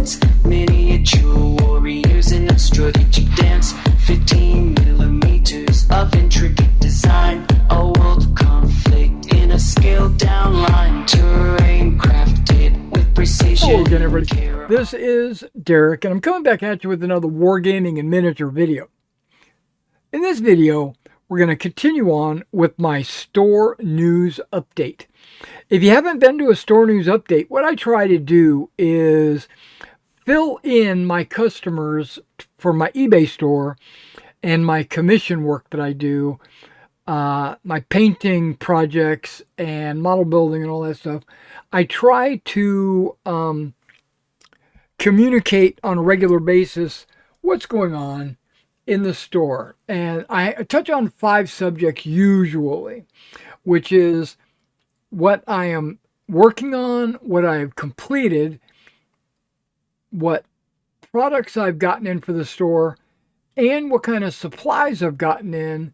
advance. Miniature warriors in a strategic dance. 15 millimeters of intricate design. A world conflict in a scaled down line. Terrain crafted with precision. Hello again, everybody. This is Derek, and I'm coming back at you with another Wargaming and miniature video. In this video, we're going to continue on with my store news update. If you haven't been to a store news update, what I try to do is fill in my customers for my eBay store and my commission work that I do, my painting projects and model building and all that stuff. I try to communicate on a regular basis what's going on in the store. And I touch on 5 subjects usually, which is what I am working on, what I have completed, what products I've gotten in for the store, and what kind of supplies I've gotten in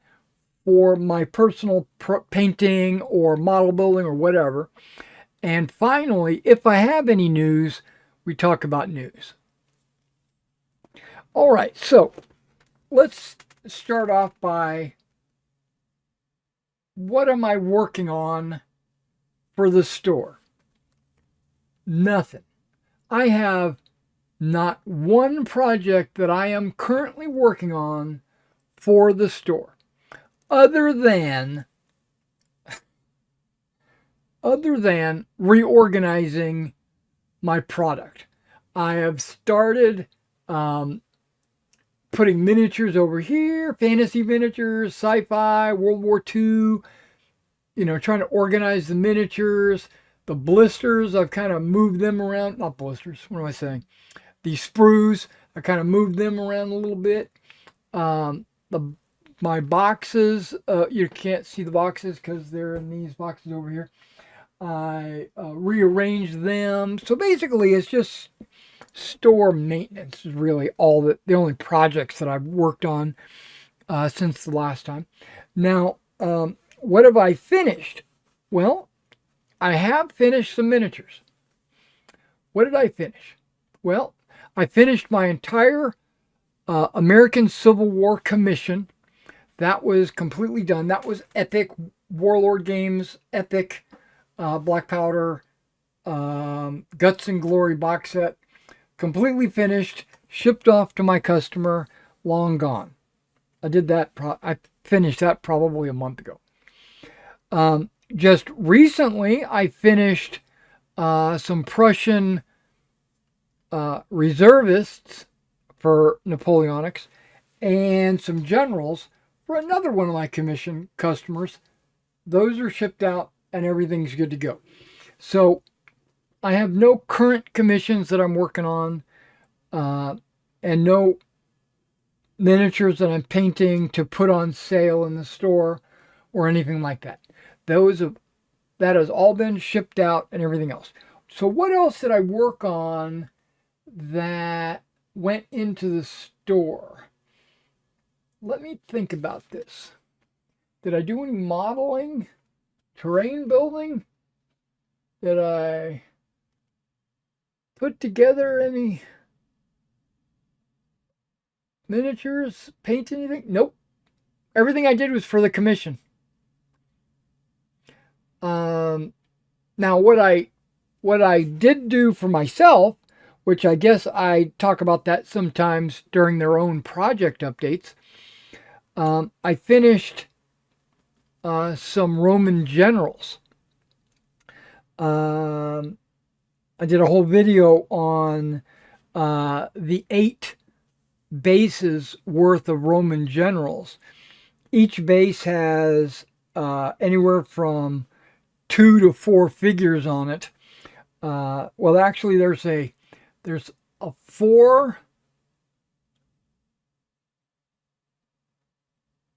for my personal painting or model building or whatever. And finally, if I have any news, we talk about news. All right, so let's start off by what am I working on for the store? Nothing. I have not one project that I am currently working on for the store other than reorganizing my product. I have started putting miniatures over here, fantasy miniatures, sci-fi, World War II, trying to organize the miniatures. The blisters, I've kind of moved them around. Not blisters, what am I saying? These sprues, I kind of moved them around a little bit. My boxes, you can't see the boxes because they're in these boxes over here. I rearranged them. So basically, it's just store maintenance is really the only projects that I've worked on since the last time. Now, what have I finished? Well, I have finished some miniatures. What did I finish? Well, I finished my entire American Civil War commission. That was completely done. That was Epic, Warlord Games, Epic, Black Powder, Guts and Glory box set. Completely finished, shipped off to my customer, long gone. I did that. I finished that probably a month ago. Just recently, I finished some Prussian reservists for Napoleonics and some generals for another one of my commission customers. Those are shipped out and everything's good to go. So I have no current commissions that I'm working on and no miniatures that I'm painting to put on sale in the store or anything like that. That has all been shipped out and everything else. So what else did I work on that went into the store? Let me think about this. Did I do any modeling? Terrain building? Did I put together any miniatures? Paint anything? Nope. Everything I did was for the commission. Now what I did do for myself, which I guess I talk about that sometimes during their own project updates, I finished some Roman generals. I did a whole video on the 8 bases worth of Roman generals. Each base has anywhere from 2 to 4 figures on it. Well, actually, there's a 4,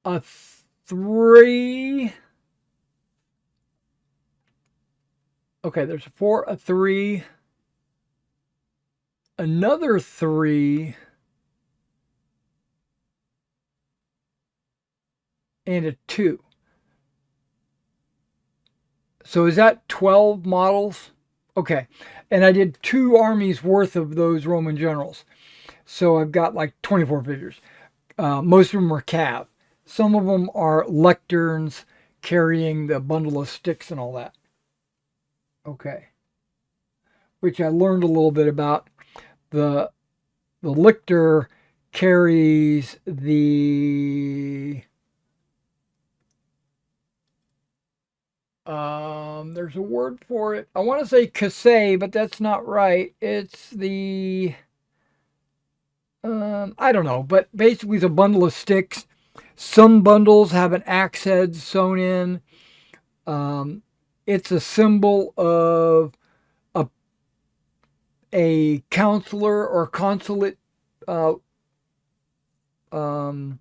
a 3. Okay, there's a 4, a 3, another 3, and a 2. So is that 12 models Okay. And I did 2 armies worth of those Roman generals. So I've got like 24 figures. Most of them are cav. Some of them are lecterns carrying the bundle of sticks and all that. Okay. Which I learned a little bit about. The the lictor carries there's a word for it. I want to say casse, but that's not right. It's the I don't know, but basically it's a bundle of sticks. Some bundles have an axe head sewn in. Um, it's a symbol of a a counselor or consulate, uh, um,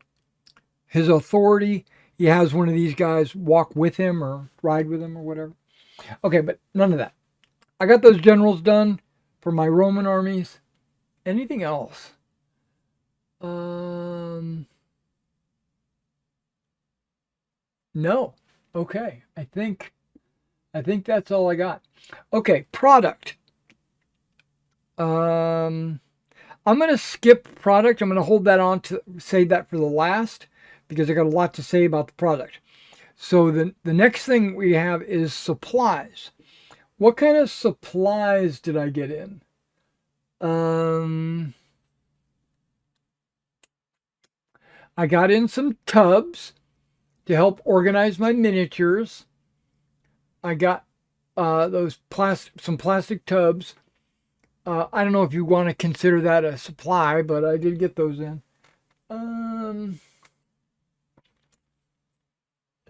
his authority. He has one of these guys walk with him or ride with him or whatever. Okay, but none of that. I got those generals done for my Roman armies. Anything else? Um, no. Okay, I think that's all I got. Okay, product. Um, I'm gonna skip product. I'm gonna hold that on to save that for the last because I got a lot to say about the product. So the next thing we have is supplies. What kind of supplies did I get in? Um, I got in some tubs to help organize my miniatures. I got some plastic tubs. I don't know if you want to consider that a supply, but I did get those in. Um,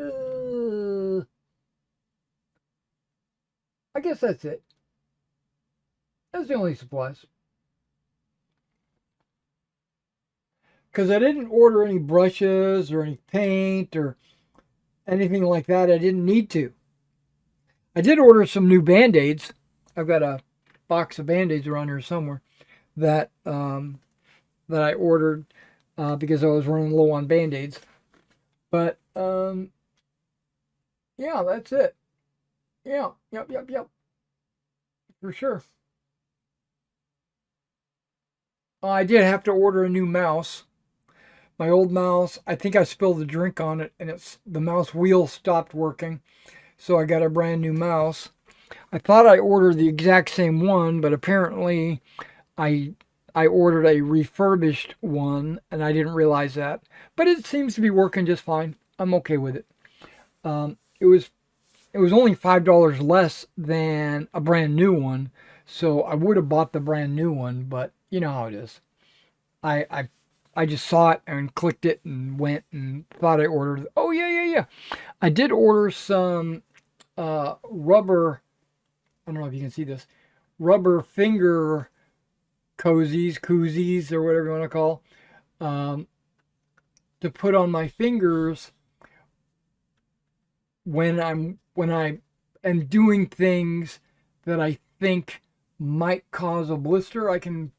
uh, I guess that's it. That's the only supplies. Because I didn't order any brushes or any paint or anything like that. I didn't need to. I did order some new band-aids. I've got a box of band-aids around here somewhere that that I ordered because I was running low on band-aids. But yeah, that's it. Yeah, yep, for sure. I did have to order a new mouse. My old mouse, I think I spilled the drink on it, and it's the mouse wheel stopped working, so I got a brand new mouse. I thought I ordered the exact same one, but apparently I I ordered a refurbished one, and I didn't realize that. But it seems to be working just fine. I'm okay with it. It was only $5 less than a brand new one, so I would have bought the brand new one. But you know how it is. I I I just saw it and clicked it and went and thought I ordered. Oh yeah. I did order some rubber. I don't know if you can see this rubber finger koozies, or whatever you want to call, um, to put on my fingers when I am doing things that I think might cause a blister. I can,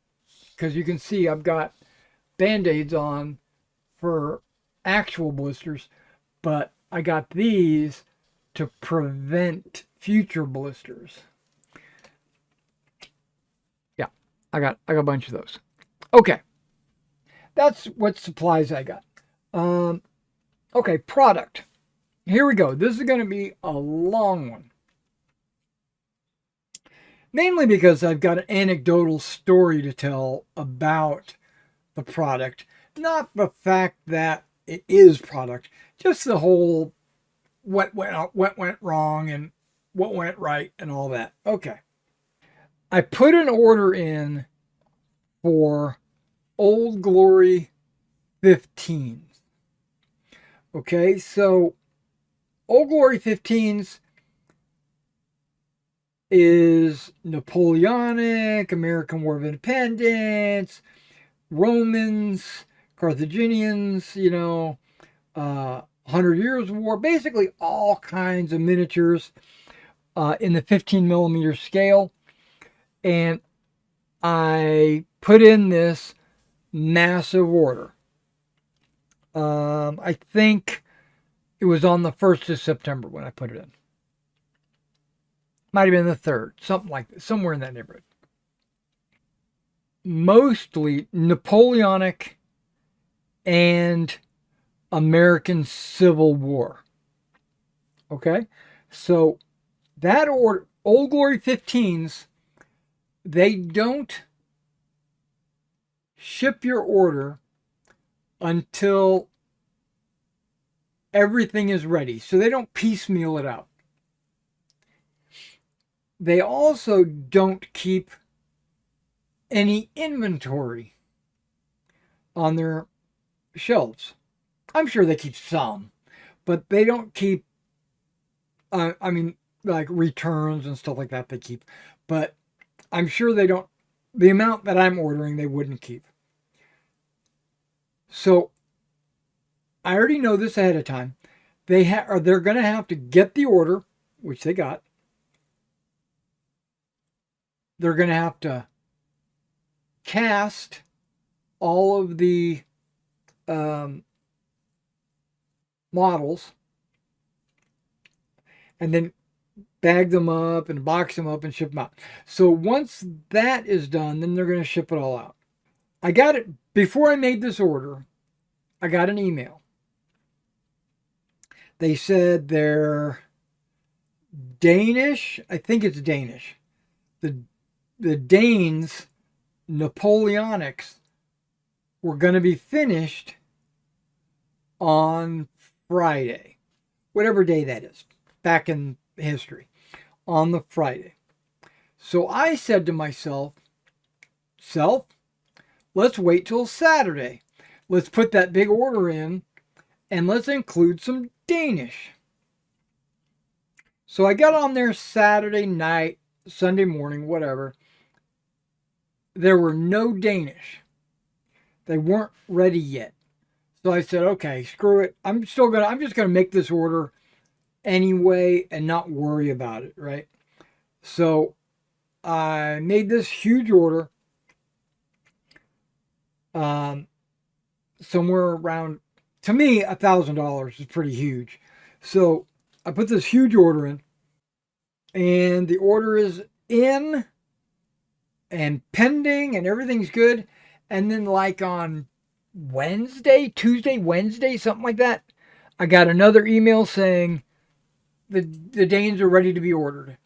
because you can see I've got band-aids on for actual blisters, but I got these to prevent future blisters. Yeah, I got a bunch of those. Okay, that's what supplies I got. Um, okay, product. Here we go. This is going to be a long one. Mainly because I've got an anecdotal story to tell about the product, not the fact that it is product, just the whole what went wrong and what went right and all that. Okay. I put an order in for Old Glory 15s. Okay, so Old Glory 15s is Napoleonic, American War of Independence, Romans, Carthaginians, 100 Years War, basically all kinds of miniatures in the 15 millimeter scale. And I put in this massive order. I think it was on the 1st of September when I put it in. Might have been the 3rd, something like that, somewhere in that neighborhood. Mostly Napoleonic and American Civil War. Okay? So that order, Old Glory 15s, they don't ship your order until everything is ready. So they don't piecemeal it out. They also don't keep any inventory on their shelves. I'm sure they keep some, but they don't keep, like returns and stuff like that they keep. But I'm sure they don't, the amount that I'm ordering, they wouldn't keep. So I already know this ahead of time. They're going to have to get the order, which they got. They're going to have to cast all of the models and then bag them up and box them up and ship them out. So once that is done, then they're going to ship it all out. I got it before I made this order. I got an email. They said they're Danish. I think it's Danish. The Danes Napoleonics were going to be finished on Friday, whatever day that is, back in history, on the Friday. So I said to myself, let's wait till Saturday. Let's put that big order in and let's include some Danish. So I got on there Saturday night, Sunday morning, whatever. There were no Danish. They weren't ready yet. So I said, okay, screw it. I'm just gonna make this order anyway and not worry about it, right? So I made this huge order. Somewhere around, to me, $1,000 is pretty huge. So I put this huge order in, and the order is in and pending and everything's good. And then like on Tuesday, Wednesday, something like that, I got another email saying the Danes are ready to be ordered.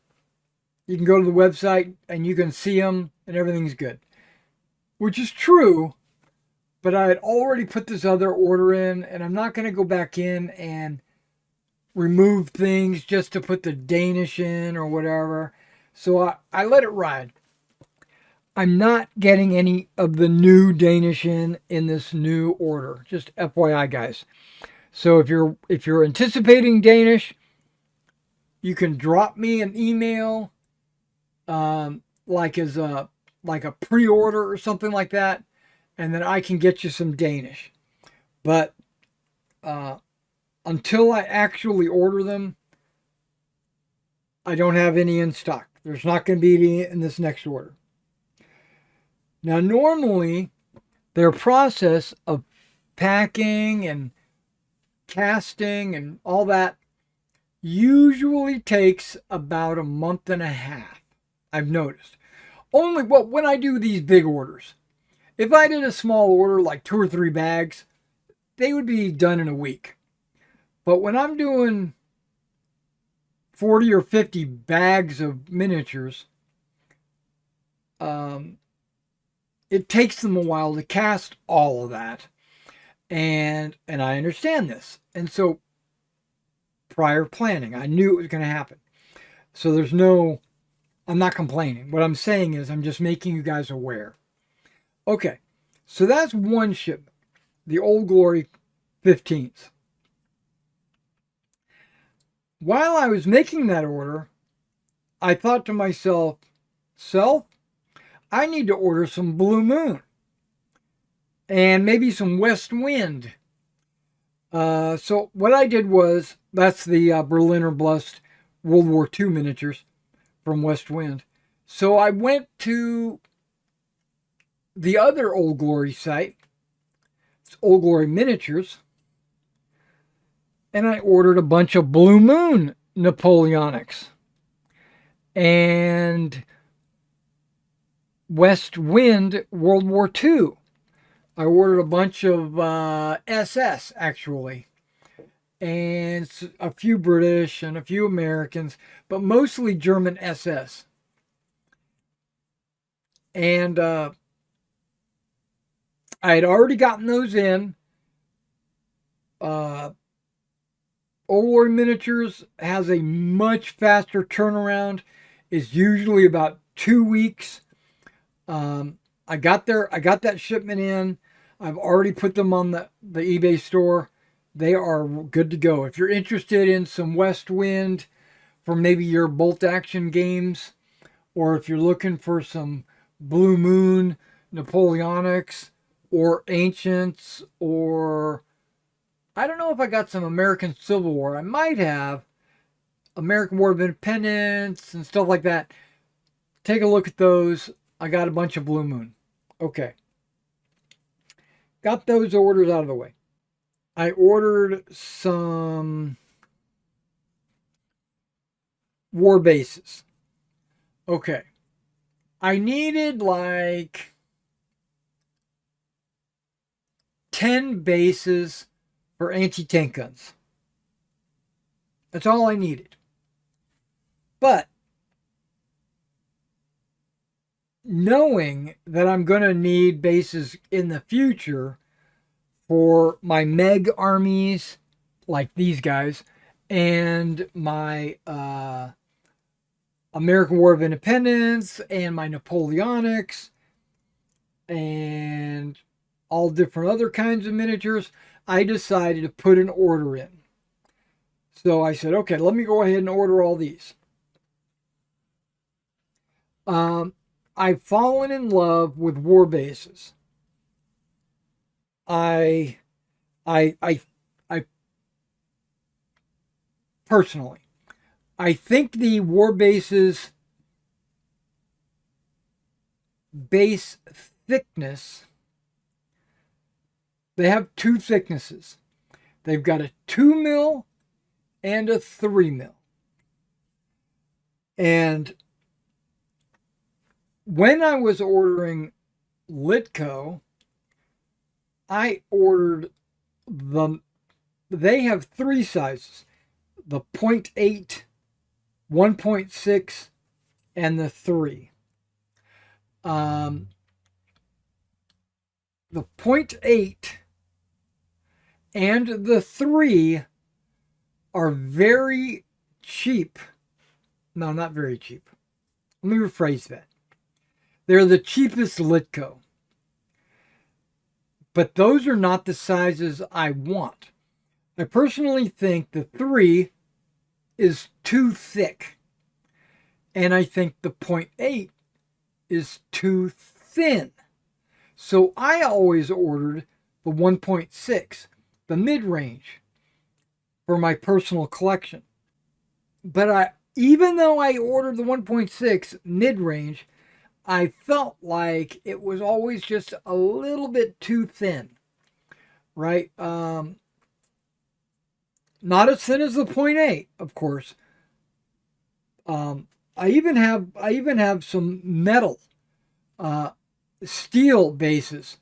You can go to the website and you can see them and everything's good. Which is true, but I had already put this other order in and I'm not going to go back in and remove things just to put the Danish in or whatever. So I let it ride. I'm not getting any of the new Danish in this new order. Just FYI, guys. So if you're anticipating Danish, you can drop me an email, like a pre-order or something like that, and then I can get you some Danish. But until I actually order them, I don't have any in stock. There's not going to be any in this next order. Now, normally, their process of packing and casting and all that usually takes about a month and a half, I've noticed. When I do these big orders. If I did a small order, like 2 or 3 bags, they would be done in a week. But when I'm doing 40 or 50 bags of miniatures, it takes them a while to cast all of that. And I understand this. And so prior planning, I knew it was going to happen. So I'm not complaining. What I'm saying is I'm just making you guys aware. Okay, so that's one shipment, the Old Glory 15s. While I was making that order, I thought to myself, I need to order some Blue Moon and maybe some West Wind. So what I did was, that's the Berliner Blust World War II miniatures from West Wind. So I went to the other Old Glory site, it's Old Glory Miniatures, and I ordered a bunch of Blue Moon Napoleonics. and West Wind World War II. I ordered a bunch of SS actually, and a few British and a few Americans, but mostly German SS. And I had already gotten those in. Uh, Old War Miniatures has a much faster turnaround. It's usually about 2 weeks. I got that shipment in. I've already put them on the eBay store. They are good to go. If you're interested in some West Wind for maybe your bolt action games, or if you're looking for some Blue Moon, Napoleonics, or Ancients, or I don't know if I got some American Civil War. I might have American War of Independence and stuff like that. Take a look at those. I got a bunch of Blue Moon. Okay. Got those orders out of the way. I ordered some war bases. Okay. I needed like 10 bases for anti-tank guns. That's all I needed. But knowing that I'm going to need bases in the future for my Meg armies, like these guys, and my American War of Independence, and my Napoleonics, and all different other kinds of miniatures, I decided to put an order in. So I said, okay, let me go ahead and order all these. I've fallen in love with war bases. I personally, I think the war bases base thickness, they have two thicknesses. They've got a 2 mil and a 3 mil. And when I was ordering Litco, I ordered they have three sizes: the 0.8, 1.6, and the 3. The 0.8 and the 3 are very cheap. No, not very cheap. Let me rephrase that. They're the cheapest Litco. But those are not the sizes I want. I personally think the 3 is too thick. And I think the 0.8 is too thin. So I always ordered the 1.6, the mid-range, for my personal collection. But even though I ordered the 1.6 mid-range, I felt like it was always just a little bit too thin, right? Not as thin as the 0.8, of course. I even have some metal, steel bases,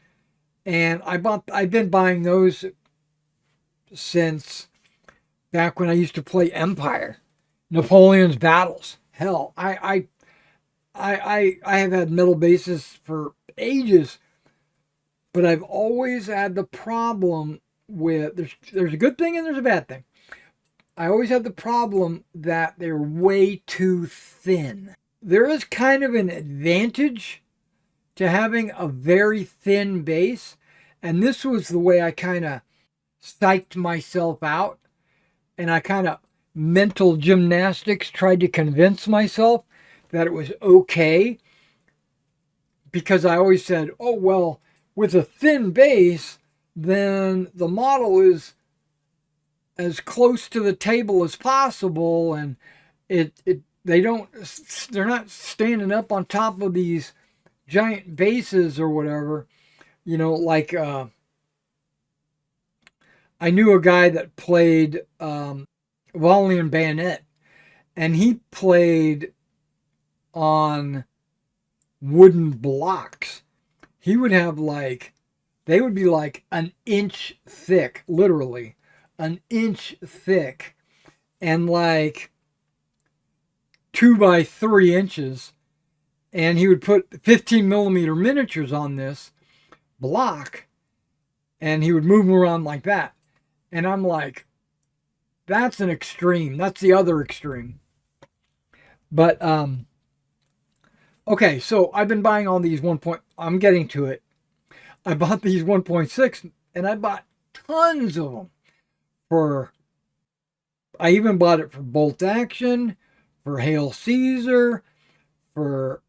and I've been buying those since back when I used to play Empire, Napoleon's battles. Hell, I have had metal bases for ages, but I've always had the problem with there's a good thing and there's a bad thing. I always had the problem that they're way too thin. There is kind of an advantage to having a very thin base, and this was the way I kind of psyched myself out, and I kind of mental gymnastics tried to convince myself that it was okay, because I always said, oh, well, with a thin base, then the model is as close to the table as possible, and they're not standing up on top of these giant bases or whatever, like I knew a guy that played volley and bayonet, and he played on wooden blocks. He would have like, they would be like an inch thick, literally an inch thick, and like 2 by 3 inches. And he would put 15 millimeter miniatures on this block, and he would move them around like that. And I'm like, that's an extreme. That's the other extreme. But okay, so I've been buying all these I'm getting to it. I bought these 1.6, and I bought tons of them I even bought it for Bolt Action, for Hail Caesar, for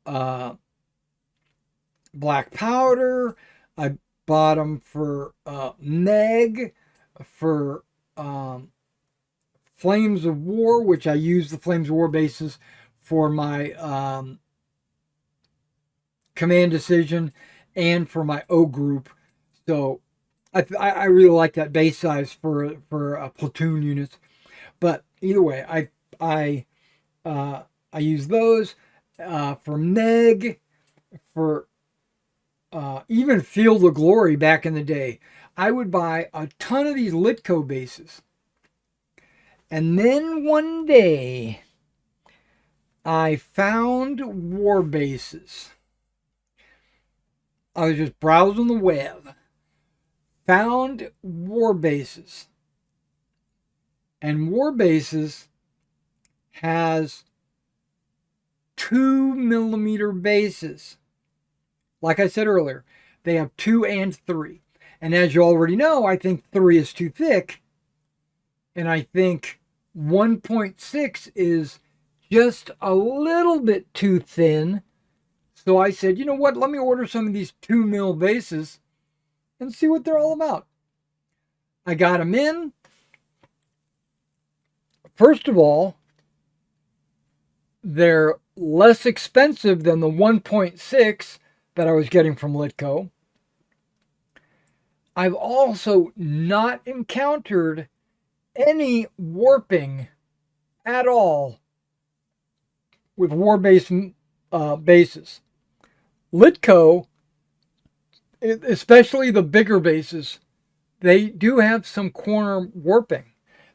Black Powder. I bought them for Neg, for Flames of War, which I use the Flames of War bases for my Command Decision and for my O group. So I really like that base size for platoon units. But either way, I use those for Neg, for even Field of Glory back in the day. I would buy a ton of these Litco bases. And then one day, I found war bases. I was just browsing the web, found war bases. And war bases has 2 millimeter bases. Like I said earlier, they have 2 and 3. And as you already know, I think 3 is too thick. And I think 1.6 is just a little bit too thin. So I said, you know what, let me order some of these 2 mil bases and see what they're all about. I got them in. First of all, they're less expensive than the 1.6 that I was getting from Litco. I've also not encountered any warping at all with war base bases. Litco, especially the bigger bases, they do have some corner warping.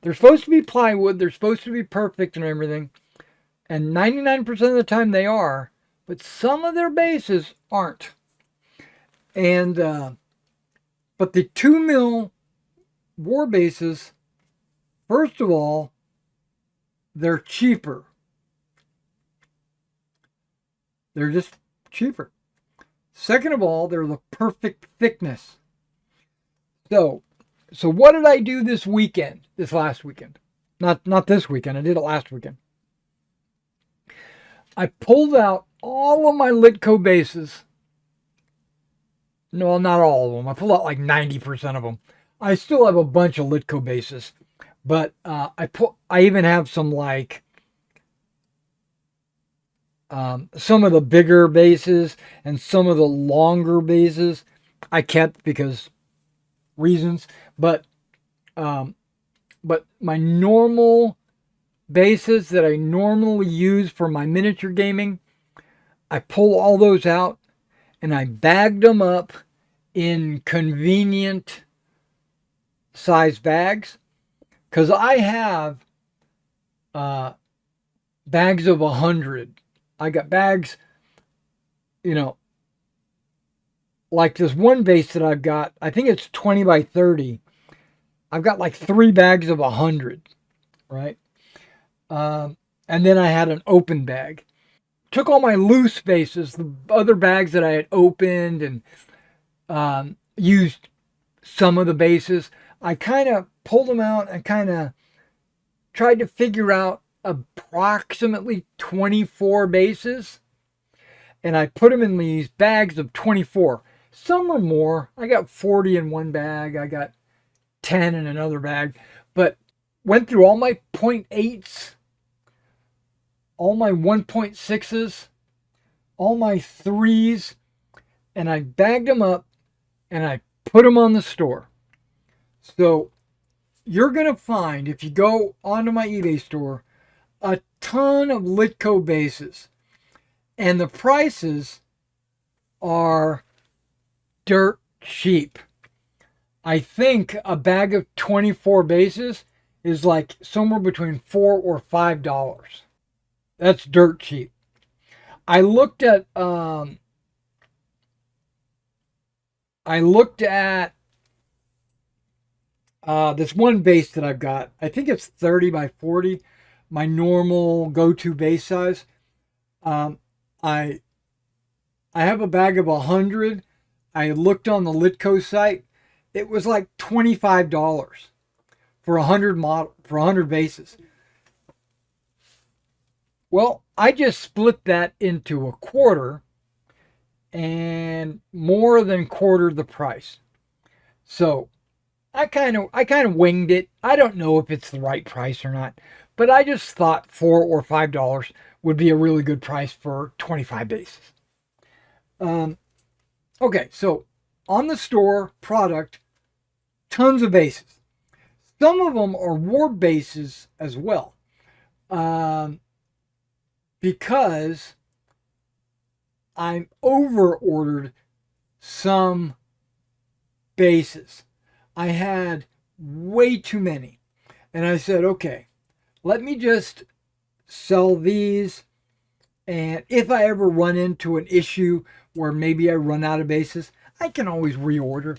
They're supposed to be plywood, they're supposed to be perfect and everything, and 99% of the time they are, but some of their bases aren't. And but the 2 mil war bases, first of all, they're cheaper. They're just cheaper. Second of all, they're the perfect thickness. So what did I do this last weekend? Not this weekend, I did it last weekend. I pulled out all of my Litco bases. No, not all of them. I pulled out like 90% of them. I still have a bunch of Litco bases, but I even have some like some of the bigger bases and some of the longer bases I kept because reasons, but my normal bases that I normally use for my miniature gaming, I pull all those out and I bagged them up in convenient size bags, because I have bags of 100. I got bags, like this one base that I've got, I think it's 20 by 30. I've got like 3 bags of 100, right? And then I had an open bag. Took all my loose bases, the other bags that I had opened, and used some of the bases. I kind of pulled them out and kind of tried to figure out approximately 24 bases. And I put them in these bags of 24. Some are more. I got 40 in one bag. I got 10 in another bag. But went through all my 0.8s, all my 1.6s, all my 3s, and I bagged them up and I put them on the store. So you're going to find, if you go onto my eBay store, a ton of Litco bases. And the prices are dirt cheap. I think a bag of 24 bases is like somewhere between $4 or $5. That's dirt cheap. I looked at this one base that I've got. I think it's 30 by 40, my normal go-to base size. Um, I I have a bag of 100. I looked on the Litco site. It was like $25 for 100 bases. Well, I just split that into a quarter and more than quartered the price. So I kind of winged it. I don't know if it's the right price or not, but I just thought $4 or $5 would be a really good price for 25 bases. Um, okay, so on the store product, tons of bases. Some of them are war bases as well, because I over ordered some bases. I had way too many. And I said, okay, let me just sell these. And if I ever run into an issue where maybe I run out of bases, I can always reorder.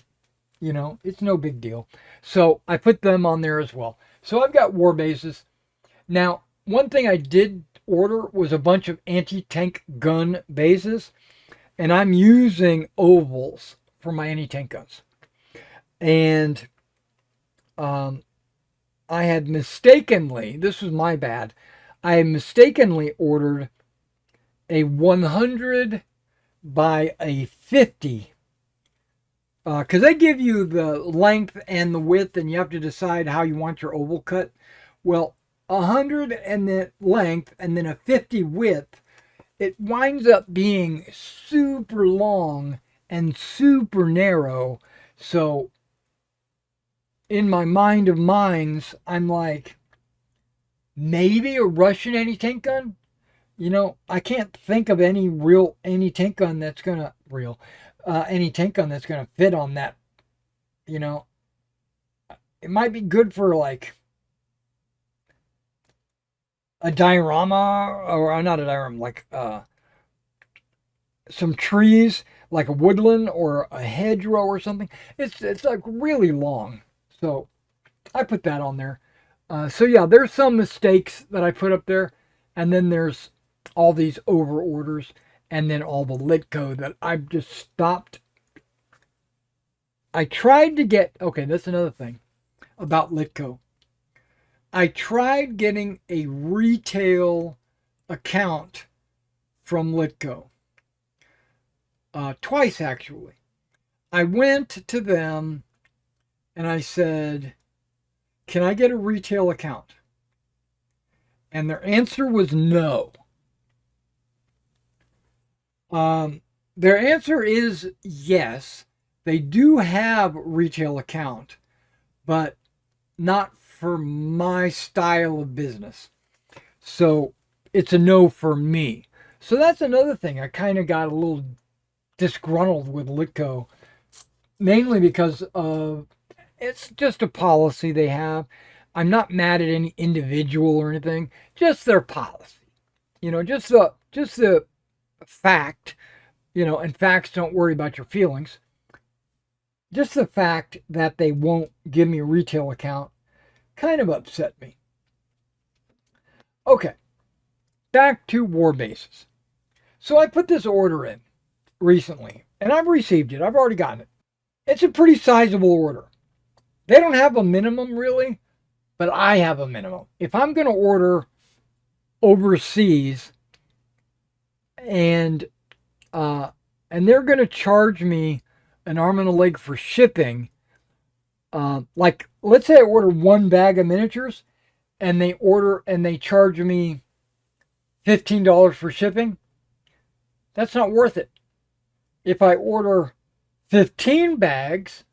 It's no big deal. So I put them on there as well. So I've got war bases. Now, one thing I did order was a bunch of anti-tank gun bases. And I'm using ovals for my anti-tank guns. And I had mistakenly, this was my bad, I had mistakenly ordered a 100 by a 50, because they give you the length and the width, and you have to decide how you want your oval cut. Well, 100 and then length and then a 50 width, it winds up being super long and super narrow. So in my mind of minds, I'm like, maybe a Russian anti-tank gun? I can't think of any real anti-tank gun that's gonna fit on that. It might be good for like a diorama, or not a diorama, like some trees, like a woodland or a hedgerow or something. It's like really long. So I put that on there. So yeah, there's some mistakes that I put up there, and then there's all these over orders, and then all the Litco that I've just stopped. I tried to get, okay, that's another thing about Litco. I tried getting a retail account from Litco. Twice actually. I went to them and I said, can I get a retail account? And their answer was no. Their answer is yes. They do have retail account, but not for my style of business. So it's a no for me. So that's another thing. I kind of got a little disgruntled with Litco, mainly because of it's just a policy they have. I'm not mad at any individual or anything, just their policy. Just the fact, and facts don't worry about your feelings. Just the fact that they won't give me a retail account kind of upset me. Okay, back to war bases. So I put this order in recently, and I've received it. I've already gotten it. It's a pretty sizable order. They don't have a minimum really, but I have a minimum. If I'm going to order overseas and they're going to charge me an arm and a leg for shipping, like let's say I order one bag of miniatures and they charge me $15 for shipping, that's not worth it. If I order 15 bags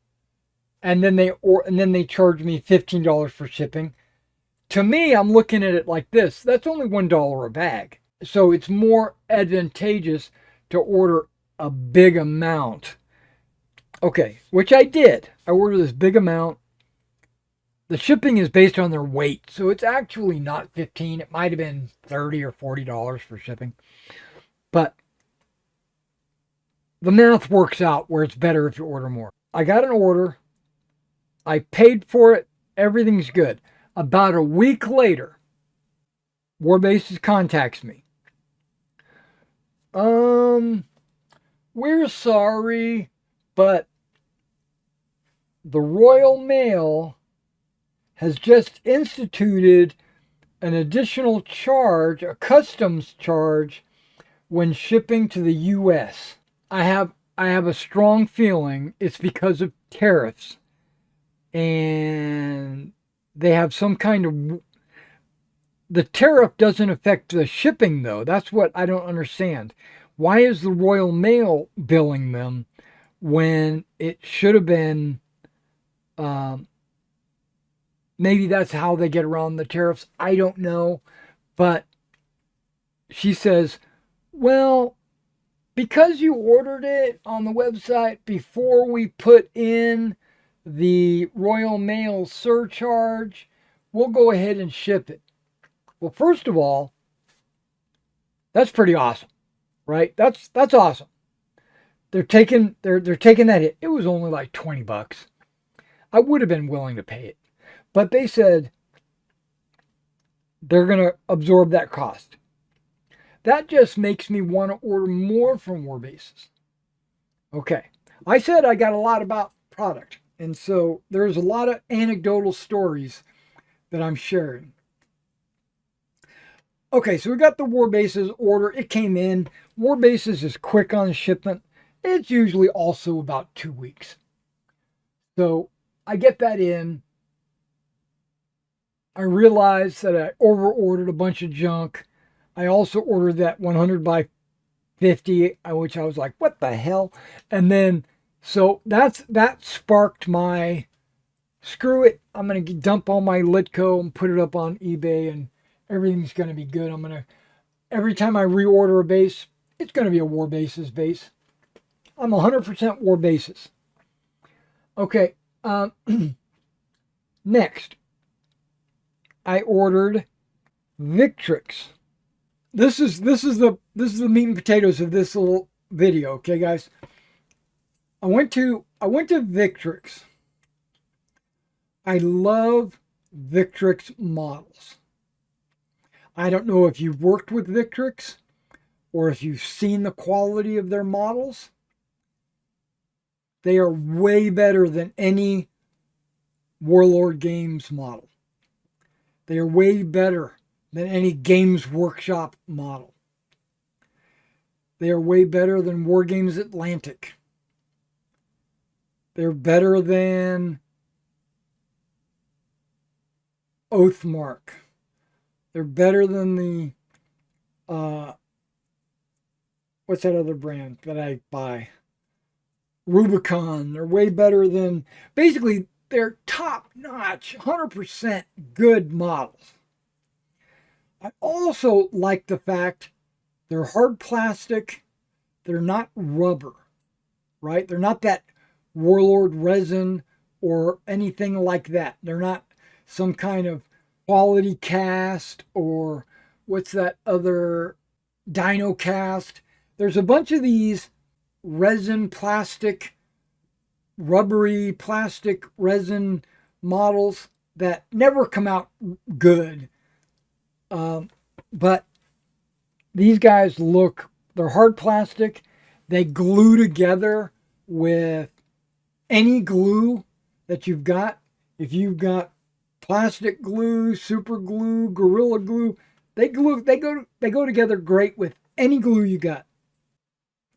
and then they charge me $15 for shipping, to me I'm looking at it like this. That's only $1 a bag. So it's more advantageous to order a big amount. Okay, which I did. I ordered this big amount. The shipping is based on their weight, so it's actually not 15. It might have been $30 or $40 for shipping. But the math works out where it's better if you order more. I got an order. I paid for it. Everything's good. About a week later, Warbases contacts me. We're sorry, but the Royal Mail has just instituted an additional charge, a customs charge, when shipping to the US. I have a strong feeling it's because of tariffs. And they have some kind of, the tariff doesn't affect the shipping though. That's what I don't understand. Why is the Royal Mail billing them when it should have been, maybe that's how they get around the tariffs. I don't know. But she says, well, because you ordered it on the website before we put in the Royal Mail surcharge, we'll go ahead and ship it. Well, first of all, that's pretty awesome, right? That's awesome. They're taking that hit. It was only like $20. I would have been willing to pay it. But they said they're going to absorb that cost. That just makes me want to order more from Warbases. Okay. I said I got a lot about product. And so there's a lot of anecdotal stories that I'm sharing. Okay, so we got the Warbases order. It came in. Warbases is quick on shipment. It's usually also about 2 weeks. So I get that in. I realized that I over-ordered a bunch of junk. I also ordered that 100 by 50, which I was like, what the hell? And then, so that sparked my, screw it, I'm going to dump all my Litco and put it up on eBay and everything's going to be good. Every time I reorder a base, it's going to be a Warbases base. I'm 100% Warbases. Okay, next, I ordered Victrix. This is the meat and potatoes of this little video, okay, guys. I went to Victrix. I love Victrix models. I don't know if you've worked with Victrix or if you've seen the quality of their models. They are way better than any Warlord Games model. They are way better than any Games Workshop model. They are way better than Wargames Atlantic. They're better than Oathmark. They're better than the, what's that other brand that I buy? Rubicon. They're way better than, basically, they're top-notch, 100% good models. I also like the fact they're hard plastic. They're not rubber, right? They're not that Warlord resin or anything like that. They're not some kind of quality cast or what's that other Dino cast. There's a bunch of these resin plastic, rubbery plastic resin models that never come out good. But these guys they're hard plastic. They glue together with any glue that you've got. If you've got plastic glue, super glue, Gorilla Glue, they go together great with any glue you got.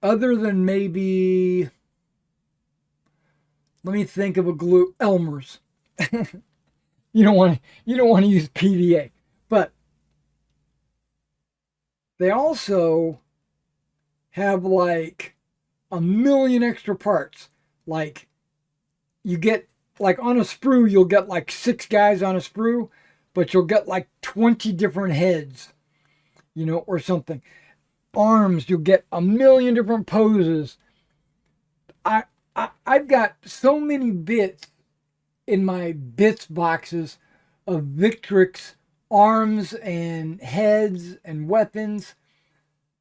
Other than maybe, let me think of a glue, Elmer's. You don't want to use PVA, but they also have like a million extra parts. Like you get, like on a sprue, you'll get like 6 guys on a sprue, but you'll get like 20 different heads. or something. Arms, you'll get a million different poses. I've got so many bits in my bits boxes of Victrix arms and heads and weapons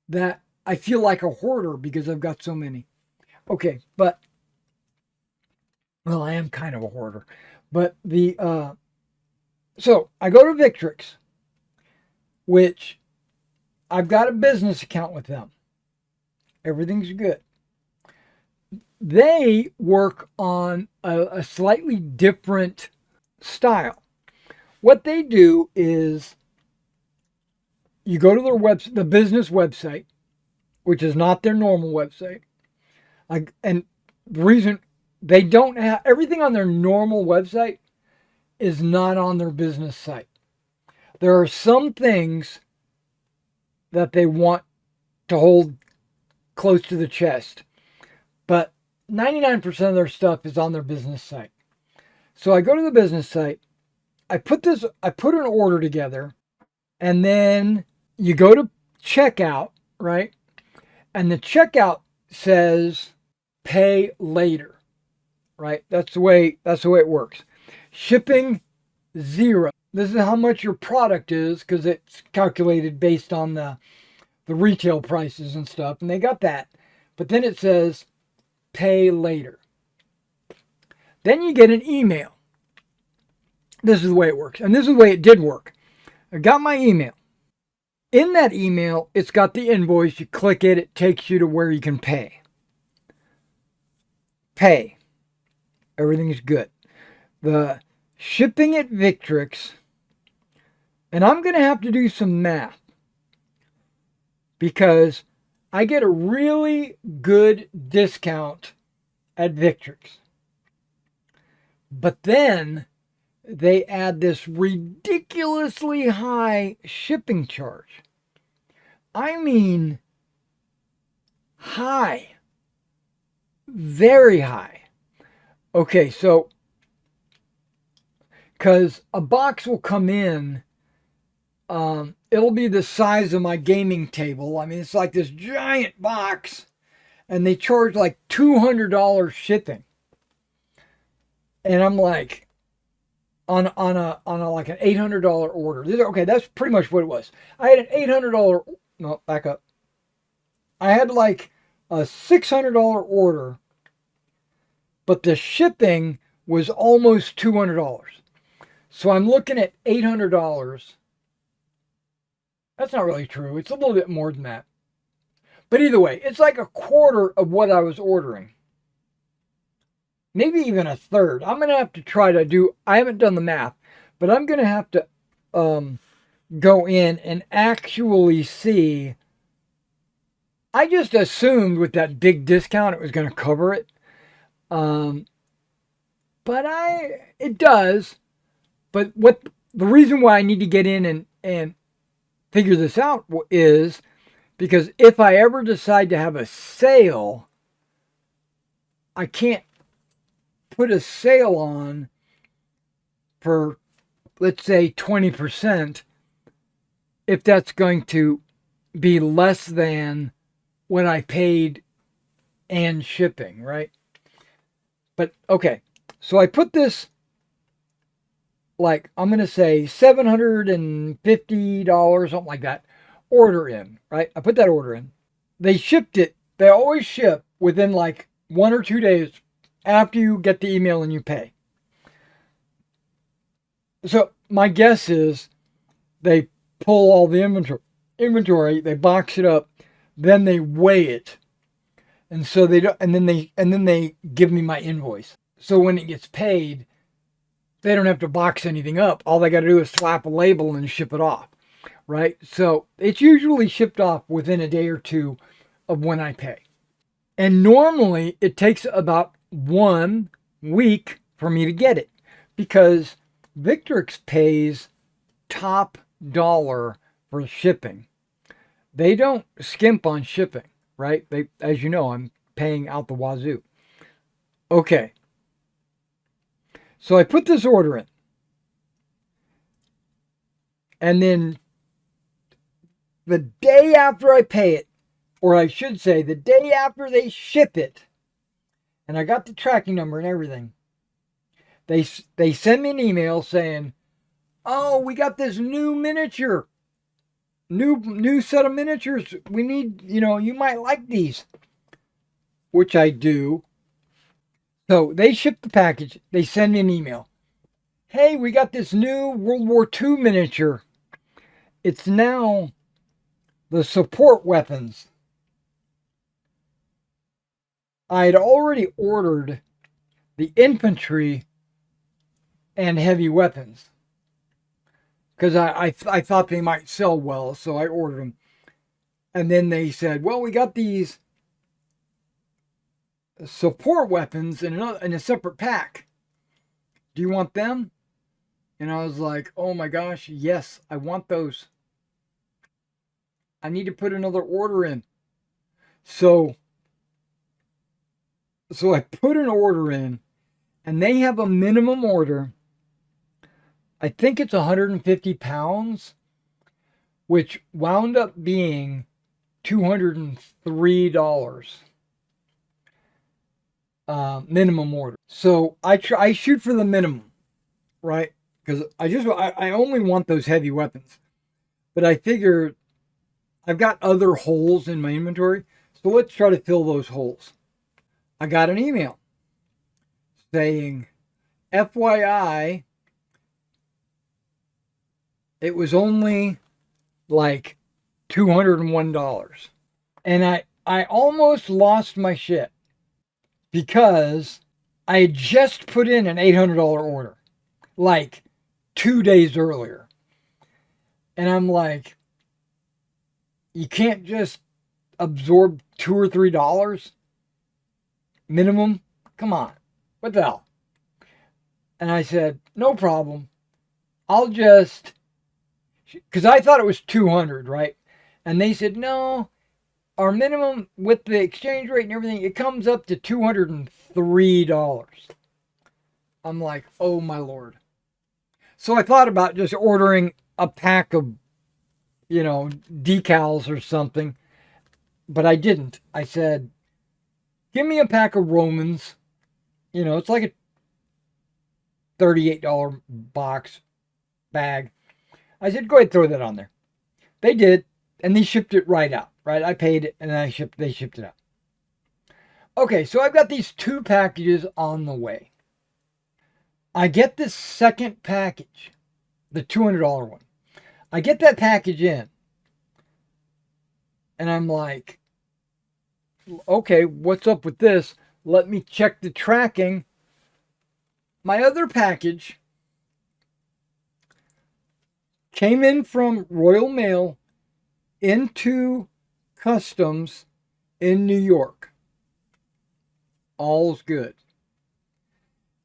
that I feel like a hoarder because I've got so many. Okay, but well, I am kind of a hoarder. But so I go to Victrix, which I've got a business account with them. Everything's good. They work on a slightly different style. What they do is you go to their website, the business website, which is not their normal website. And the reason they don't have everything on their normal website is not on their business site. There are some things that they want to hold close to the chest, but 99% of their stuff is on their business site. So I go to the business site, I put an order together, and then you go to checkout, right? And the checkout says pay later, right? That's the way it works. Shipping, $0. This is how much your product is because it's calculated based on the retail prices and stuff, and they got that. But then it says pay later. Then you get an email. This is the way it works, and this is the way it did work. I got my email. In that email, it's got the invoice. You click it, it takes you to where you can pay. Pay. Everything's good. The shipping at Victrix, and I'm going to have to do some math because I get a really good discount at Victrix. But then they add this ridiculously high shipping charge. I mean, high. Very high. Okay, so, because a box will come in, it'll be the size of my gaming table. I mean, it's like this giant box, and they charge like $200 shipping. And I'm like, on a like an $800 order. Okay, that's pretty much what it was. I had an $800. No, back up. I had like a $600 order, but the shipping was almost $200. So I'm looking at $800. That's not really true. It's a little bit more than that. But either way, it's like a quarter of what I was ordering. Maybe even a third. I'm going to have to try to do, I haven't done the math, but I'm going to have to go in and actually see. I just assumed with that big discount it was going to cover it. But it does. But the reason why I need to get in and figure this out is because if I ever decide to have a sale, I can't put a sale on for, let's say, 20% if that's going to be less than what I paid and shipping, right? But okay, so I put this, like, I'm going to say $750, something like that, order in, right? I put that order in. They shipped it. They always ship within like 1 or 2 days after you get the email and you pay. So my guess is they pull all the inventory, they box it up, then they weigh it. And so they don't, and then they give me my invoice. So when it gets paid, they don't have to box anything up. All they got to do is slap a label and ship it off, right? So it's usually shipped off within a day or two of when I pay. And normally it takes about 1 week for me to get it because Victrix pays top dollar for shipping. They don't skimp on shipping, right? They, as you know, I'm paying out the wazoo. Okay. So I put this order in. And then the day after I pay it, or I should say the day after they ship it, and I got the tracking number and everything, they send me an email saying, "Oh, we got this new miniature, new set of miniatures. We need, you might like these," which I do. So they ship the package. They send me an email. "Hey, we got this new World War II miniature. It's now the support weapons." I had already ordered the infantry and heavy weapons because I thought they might sell well, so I ordered them. And then they said, "Well, we got these support weapons in a separate pack. Do you want them?" And I was like, "Oh my gosh, yes, I want those. I need to put another order in." So I put an order in, and they have a minimum order. I think it's 150 pounds, which wound up being $203 minimum order. So I shoot for the minimum, right? Because I only want those heavy weapons, but I figure I've got other holes in my inventory, so let's try to fill those holes. I got an email saying, "FYI, it was only like $201. And I almost lost my shit because I had just put in an $800 order like 2 days earlier. And I'm like, you can't just absorb $2 or $3 minimum? Come on. What the hell? And I said, "No problem. I'll just," because I thought it was 200, right? And they said, "No, our minimum with the exchange rate and everything, it comes up to $203. I'm like, "Oh my Lord." So I thought about just ordering a pack of, decals or something, but I didn't. I said, "Give me a pack of Romans." It's like a $38 box bag. I said, "Go ahead, throw that on there." They did, and they shipped it right out. Right, I paid it, and they shipped it out. Okay, so I've got these 2 packages on the way. I get this second package, the $200 one. I get that package in, and I'm like, "Okay, what's up with this? Let me check the tracking." My other package came in from Royal Mail into Customs in New York. All's good.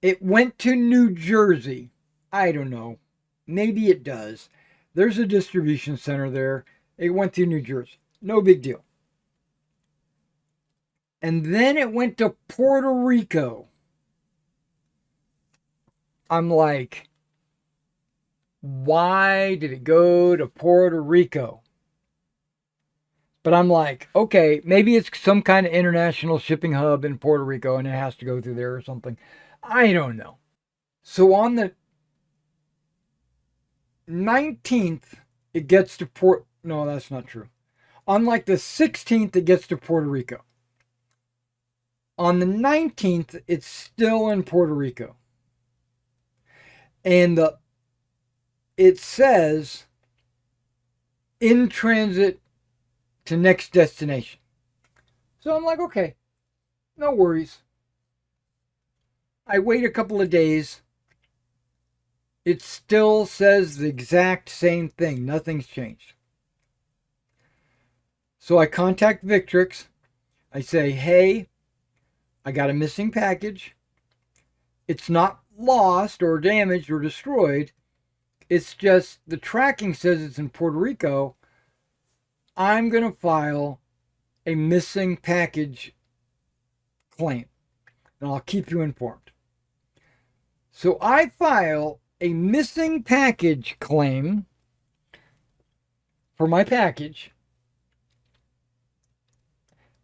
It went to New Jersey. I don't know. Maybe it does. There's a distribution center there. It went to New Jersey. No big deal. And then it went to Puerto Rico. I'm like, why did it go to Puerto Rico? But I'm like, okay, maybe it's some kind of international shipping hub in Puerto Rico and it has to go through there or something. I don't know. So on the 19th, it gets to No, that's not true. On like the 16th, it gets to Puerto Rico. On the 19th, it's still in Puerto Rico. And it says in transit to next destination. So I'm like, okay, no worries. I wait a couple of days. It still says the exact same thing. Nothing's changed. So I contact Victrix. I say, "Hey, I got a missing package. It's not lost or damaged or destroyed. It's just the tracking says it's in Puerto Rico. I'm going to file a missing package claim, and I'll keep you informed." So I file a missing package claim for my package.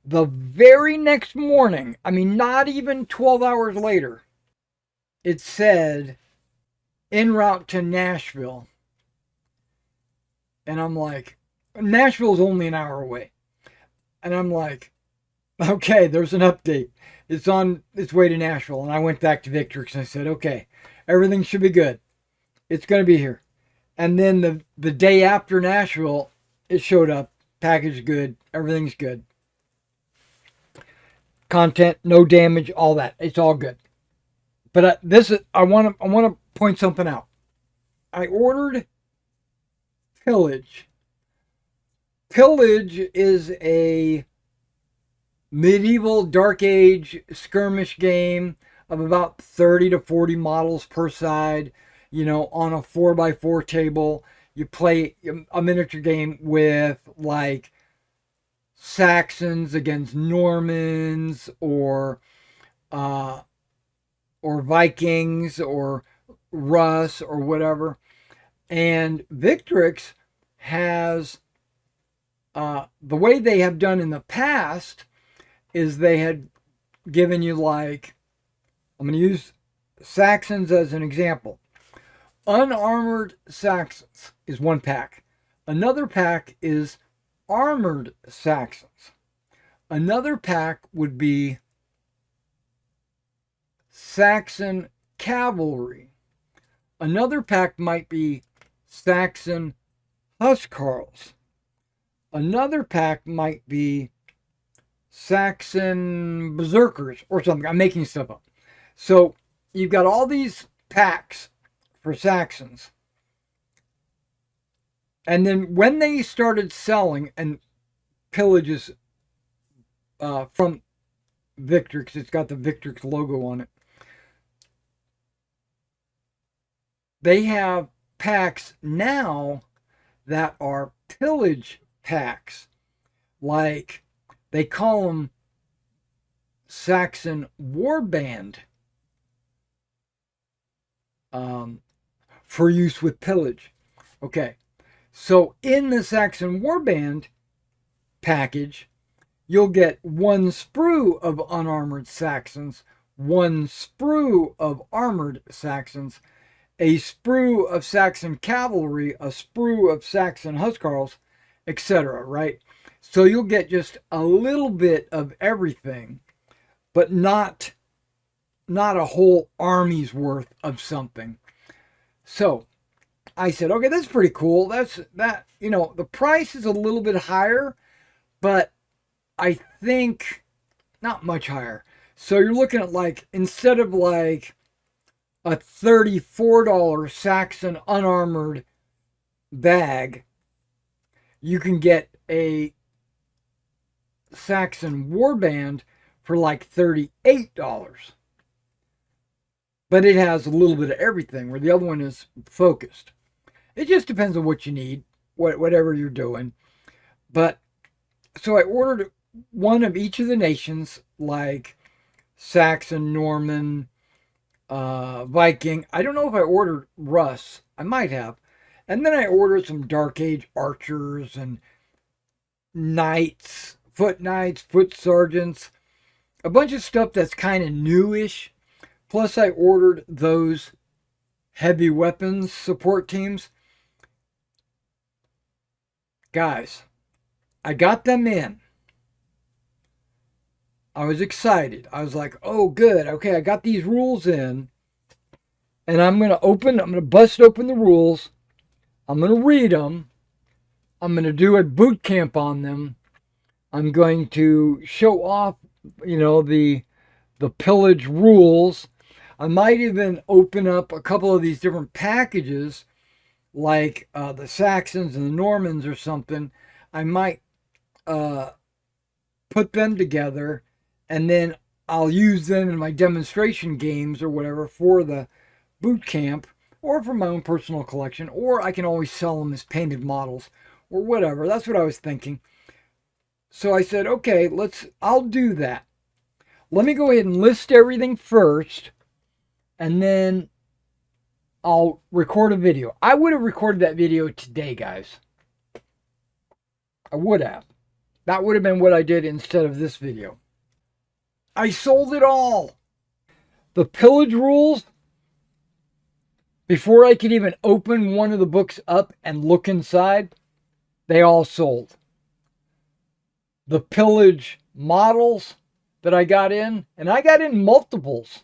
The very next morning, I mean, not even 12 hours later, it said en route to Nashville. And I'm like, Nashville's only an hour away. And I'm like, okay, there's an update. It's on its way to Nashville. And I went back to Victrix and I said, okay, everything should be good. It's going to be here. And then the day after Nashville, it showed up. Package good. Everything's good. Content, no damage, all that. It's all good. But I want to point something out. I ordered Pillage. Pillage is a medieval Dark Age skirmish game of about 30 to 40 models per side, on a 4x4 table. You play a miniature game with like Saxons against Normans or Vikings or Russ or whatever. And Victrix has the way they have done in the past is they had given you like, I'm going to use Saxons as an example. Unarmored Saxons is one pack. Another pack is armored Saxons. Another pack would be Saxon cavalry. Another pack might be Saxon huscarls. Another pack might be Saxon berserkers or something. I'm making stuff up. So you've got all these packs for Saxons. And then when they started selling, and Pillages from Victrix, it's got the Victrix logo on it. They have packs now that are Pillage packs. Like, they call them Saxon Warband for use with Pillage. Okay, so in the Saxon Warband package, you'll get one sprue of unarmored Saxons, one sprue of armored Saxons, a sprue of Saxon cavalry, a sprue of Saxon huscarls, etc., right? So you'll get just a little bit of everything, but not a whole army's worth of something. So I said, okay, that's pretty cool. The price is a little bit higher, but I think not much higher. So you're looking at like, instead of like a $34 Saxon unarmored bag, you can get a Saxon Warband for like $38. But it has a little bit of everything, where the other one is focused. It just depends on what you need, whatever you're doing. But so I ordered one of each of the nations, like Saxon, Norman, Viking. I don't know if I ordered Russ. I might have. And then I ordered some Dark Age archers and knights, foot sergeants, a bunch of stuff that's kind of newish. Plus I ordered those heavy weapons support teams. Guys, I got them in. I was excited. I was like, oh, good. Okay, I got these rules in. And I'm going to bust open the rules. I'm going to read them. I'm going to do a boot camp on them. I'm going to show off, the pillage rules. I might even open up a couple of these different packages, like the Saxons and the Normans or something. I might put them together, and then I'll use them in my demonstration games or whatever for the boot camp, or for my own personal collection, or I can always sell them as painted models or whatever. That's what I was thinking. So I said, okay, I'll do that. Let me go ahead and list everything first, and then I'll record a video. I would have recorded that video today, guys. I would have. That would have been what I did instead of this video. I sold it all. The pillage rules, before I could even open one of the books up and look inside, they all sold. The pillage models that I got in, and I got in multiples,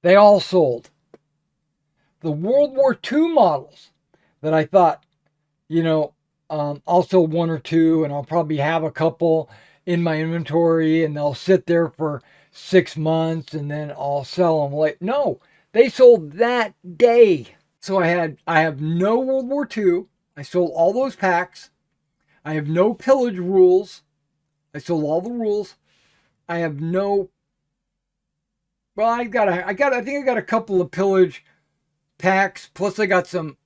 they all sold. The World War II models that I thought, I'll sell one or two, and I'll probably have a couple in my inventory, and they'll sit there for 6 months, and then I'll sell them. Like, no, they sold that day. So I have no World War II. I sold all those packs. I have no pillage rules. I sold all the rules. I have no. Well, I think I got a couple of pillage packs. Plus, I got some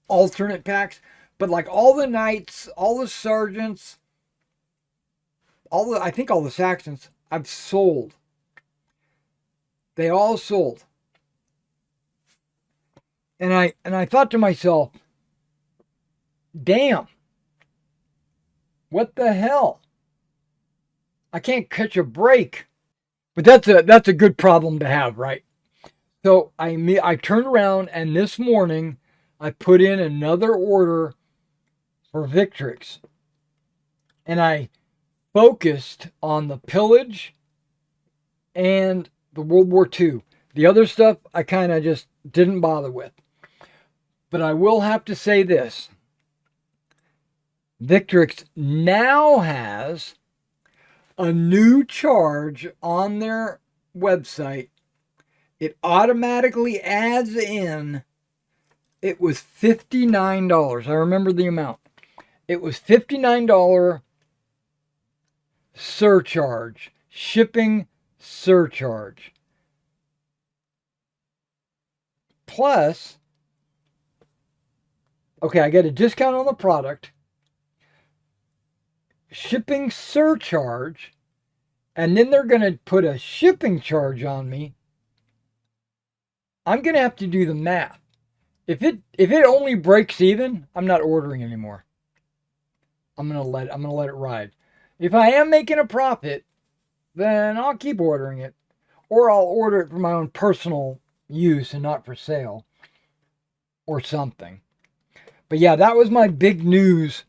alternate packs. But like all the knights, all the sergeants, I think all the Saxons, I've sold. They all sold. And I thought to myself, damn, what the hell? I can't catch a break. But that's a good problem to have, right? So I turned around, and this morning I put in another order for Victrix. And I focused on the pillage and the World War II. The other stuff I kind of just didn't bother with. But I will have to say this. Victrix now has a new charge on their website. It automatically adds in, it was $59. I remember the amount. It was $59 surcharge, shipping surcharge. Plus, okay, I get a discount on the product, shipping surcharge, and then they're going to put a shipping charge on me. I'm going to have to do the math. If it only breaks even, I'm not ordering anymore. I'm gonna let it ride. If I am making a profit, then I'll keep ordering it, or I'll order it for my own personal use and not for sale, or something. But yeah, that was my big news.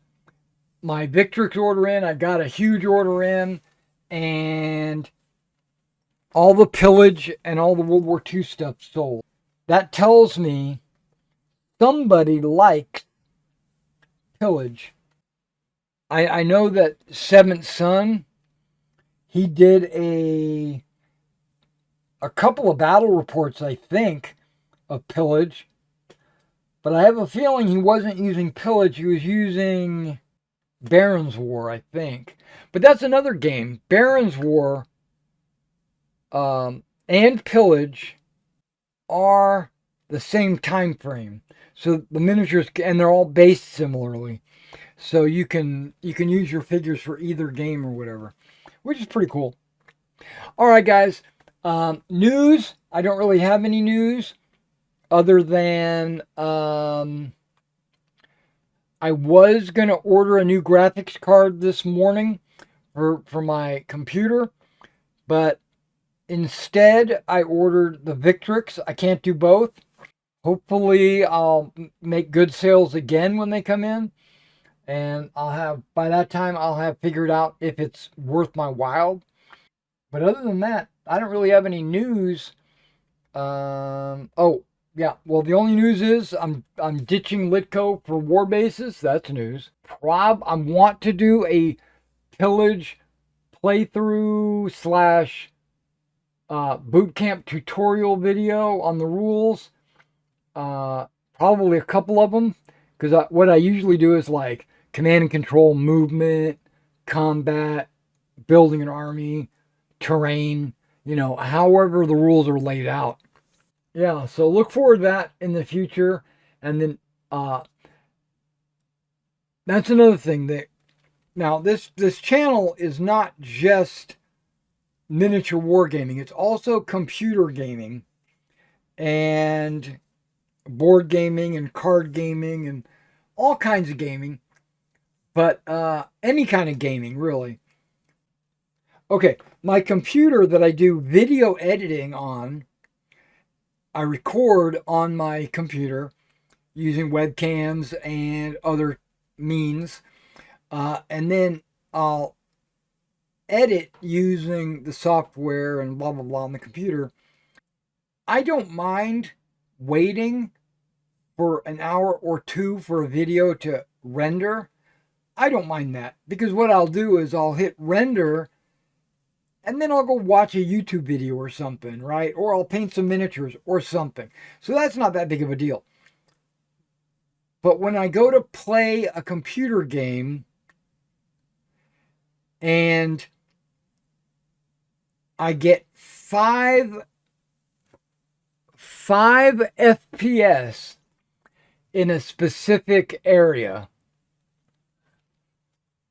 My Victrix order in. I got a huge order in, and all the pillage and all the World War II stuff sold. That tells me somebody likes pillage. I know that Seventh Son, he did a couple of battle reports, I think, of pillage. But I have a feeling he wasn't using pillage. He was using Baron's War, I think. But that's another game. Baron's War and pillage are the same time frame. So the miniatures, and they're all based similarly. So you can use your figures for either game or whatever, which is pretty cool. All right, guys. News. I don't really have any news other than I was going to order a new graphics card this morning for my computer, but instead I ordered the Victrix. I can't do both. Hopefully I'll make good sales again when they come in. And by that time, I'll have figured out if it's worth my while. But other than that, I don't really have any news. Oh, yeah. Well, the only news is I'm ditching Litco for war bases. That's news. I want to do a pillage playthrough / boot camp tutorial video on the rules. Probably a couple of them. Because what I usually do is like command and control, movement, combat, building an army, terrain, however the rules are laid out. Yeah, so look forward to that in the future. And then that's another thing. Now, this channel is not just miniature wargaming. It's also computer gaming and board gaming and card gaming and all kinds of gaming. but any kind of gaming, really. Okay, my computer that I do video editing on, I record on my computer using webcams and other means, and then I'll edit using the software and blah blah blah on the computer. I don't mind waiting for an hour or two for a video to render. I don't mind that because what I'll do is I'll hit render and then I'll go watch a YouTube video or something, right? Or I'll paint some miniatures or something. So that's not that big of a deal. But when I go to play a computer game and I get 5 FPS in a specific area,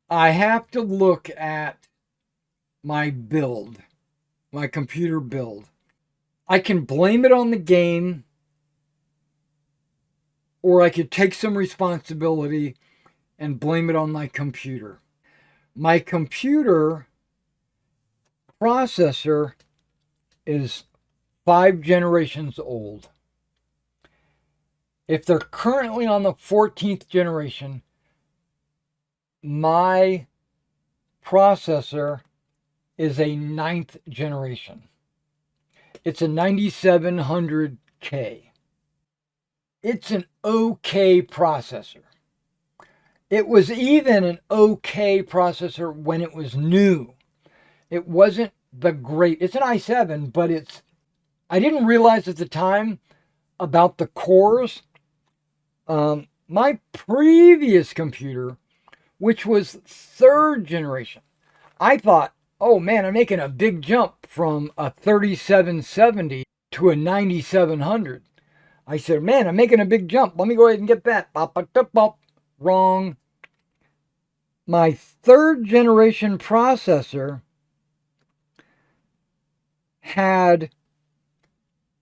I have to look at my build, my computer build. I can blame it on the game, or I could take some responsibility and blame it on my computer. My computer processor is 5 generations old. If they're currently on the 14th generation, my processor is a 9th generation. It's a 9700K. It's an okay processor. It was even an okay processor when it was new. It wasn't the great. It's an i7, but I didn't realize at the time about the cores. My previous computer, which was 3rd generation, I thought, oh man, I'm making a big jump from a 3770 to a 9700. I said, man, I'm making a big jump. Let me go ahead and get that. Wrong. My 3rd generation processor had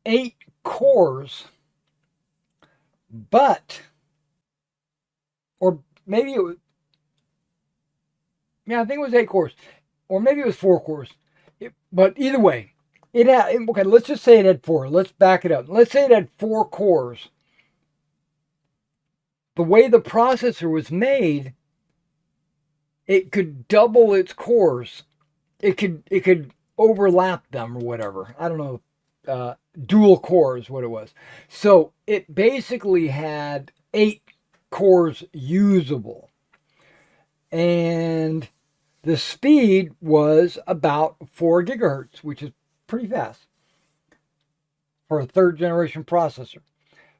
8 cores, but, or maybe it was, yeah, I think it was 8 cores, or maybe it was 4 cores. But either way, it had, okay, let's just say it had 4. Let's back it up. Let's say it had 4 cores. The way the processor was made, it could double its cores. It could overlap them or whatever. I don't know. Dual cores, what it was. So it basically had 8 cores usable. And the speed was about 4 gigahertz, which is pretty fast for a 3rd generation processor.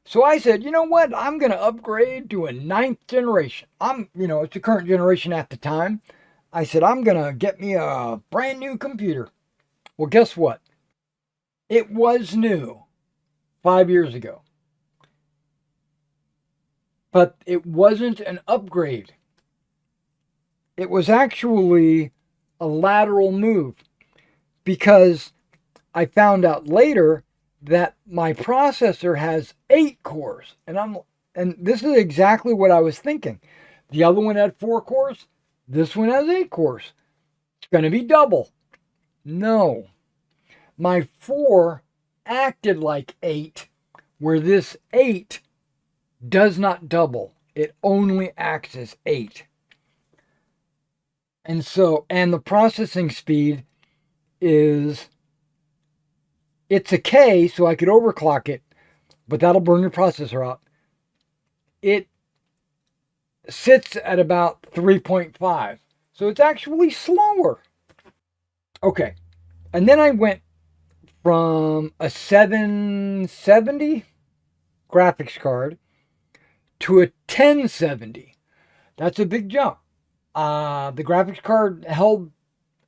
So I said, you know what? I'm going to upgrade to a 9th generation. It's the current generation at the time. I said, I'm going to get me a brand new computer. Well, guess what? It was new 5 years ago. But it wasn't an upgrade. It was actually a lateral move because I found out later that my processor has 8 cores, and this is exactly what I was thinking. The other one had 4 cores. This one has 8 cores. It's going to be double. No. My 4 acted like 8, where this 8 does not double. It only acts as 8. And the processing speed it's a K, so I could overclock it, but that'll burn your processor out. It sits at about 3.5, so it's actually slower. Okay, and then I went from a 770 graphics card to a 1070. That's a big jump. The graphics card held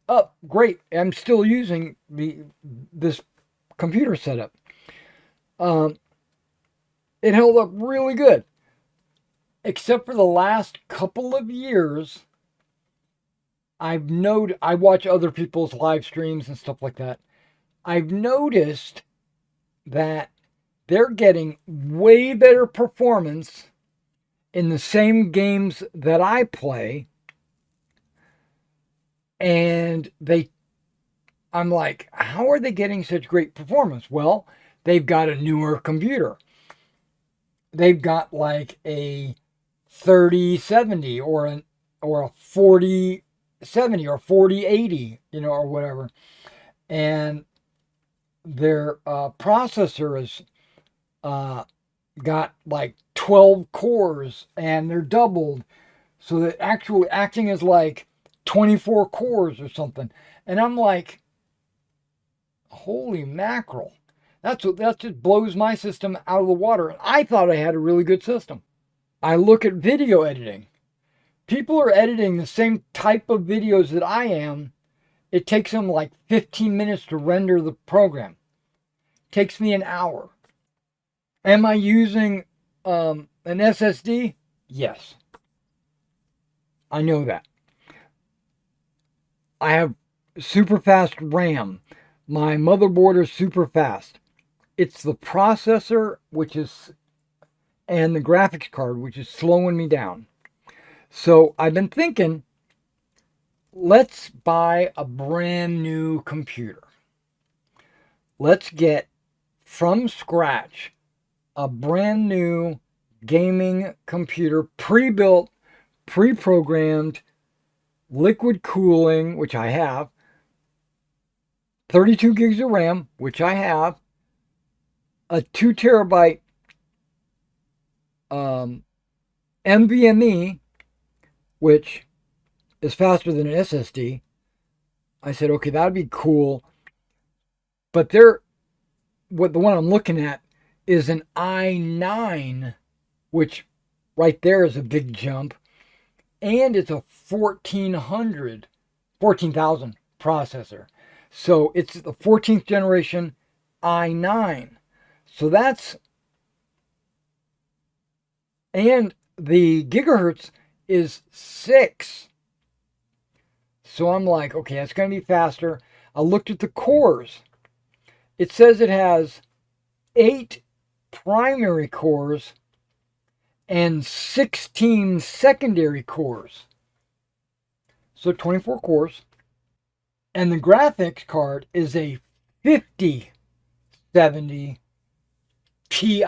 up great. I'm still using this computer setup. It held up really good, except for the last couple of years. I watch other people's live streams and stuff like that. I've noticed that they're getting way better performance in the same games that I play, and I'm like, how are they getting such great performance? Well, they've got a newer computer. They've got like a 3070 or a 4070 or 4080, or whatever. And their processor is got like 12 cores, and they're doubled, so that actually acting as like 24 cores or something. And I'm like, holy mackerel. That just blows my system out of the water. And I thought I had a really good system. I look at video editing. People are editing the same type of videos that I am. It takes them like 15 minutes to render the program. It takes me an hour. Am I using an SSD? Yes. I know that. I have super fast RAM. My motherboard is super fast. It's the processor, and the graphics card, which is slowing me down. So I've been thinking, let's buy a brand new computer. Let's get from scratch a brand new gaming computer, pre-built, pre-programmed, liquid cooling, which I have, 32 gigs of RAM, which I have, a 2 terabyte NVMe, which is faster than an SSD. I said, okay, that'd be cool. But the one I'm looking at is an i9, which right there is a big jump. And it's a 14,000 processor. So it's the 14th generation i9. So and the gigahertz is 6. So I'm like, okay, that's going to be faster. I looked at the cores. It says it has 8 primary cores and 16 secondary cores. So 24 cores. And the graphics card is a 5070 Ti,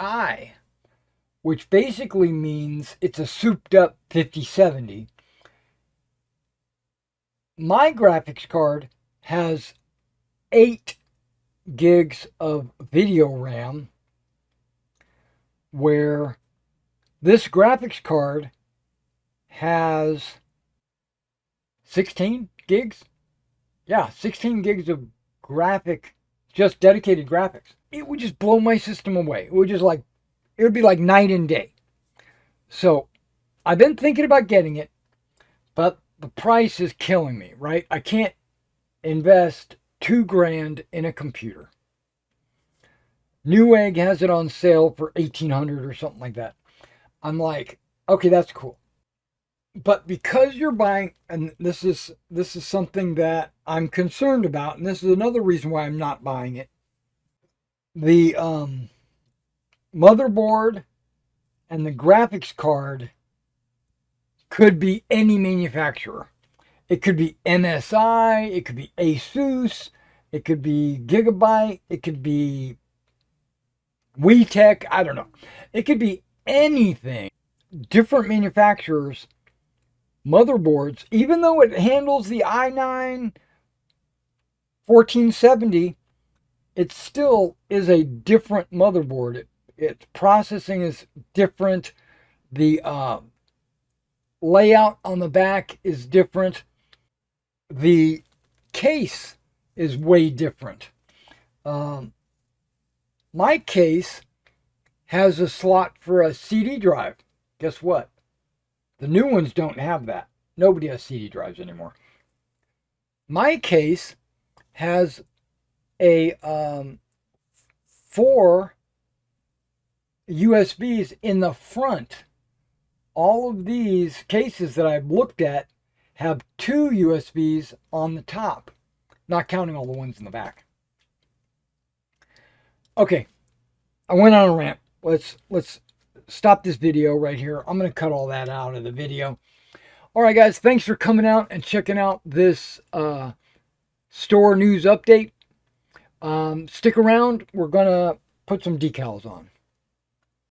which basically means it's a souped up 5070. My graphics card has 8 gigs of video RAM, where this graphics card has 16 gigs. Yeah, 16 gigs of just dedicated graphics. It would just blow my system away. It would be like night and day. So I've been thinking about getting it, but the price is killing me, right? I can't invest $2,000 in a computer. Newegg has it on sale for $1,800 or something like that. I'm like, okay, that's cool. But because you're buying, and this is something that I'm concerned about, and this is another reason why I'm not buying it. The motherboard and the graphics card could be any manufacturer. It could be MSI, it could be Asus, it could be Gigabyte, it could be WeTech, I don't know. It could be anything. Different manufacturers, motherboards, even though it handles the i9 1470, it still is a different motherboard. Its processing is different. The layout on the back is different. The case is way different. My case has a slot for a CD drive. Guess what? The new ones don't have that. Nobody has CD drives anymore. My case has a 4 USBs in the front. All of these cases that I've looked at have 2 USBs on the top, not counting all the ones in the back. Okay, I went on a rant. Let's stop this video right here. I'm going to cut all that out of the video. All right, guys, thanks for coming out and checking out this store news update. Stick around. We're going to put some decals on.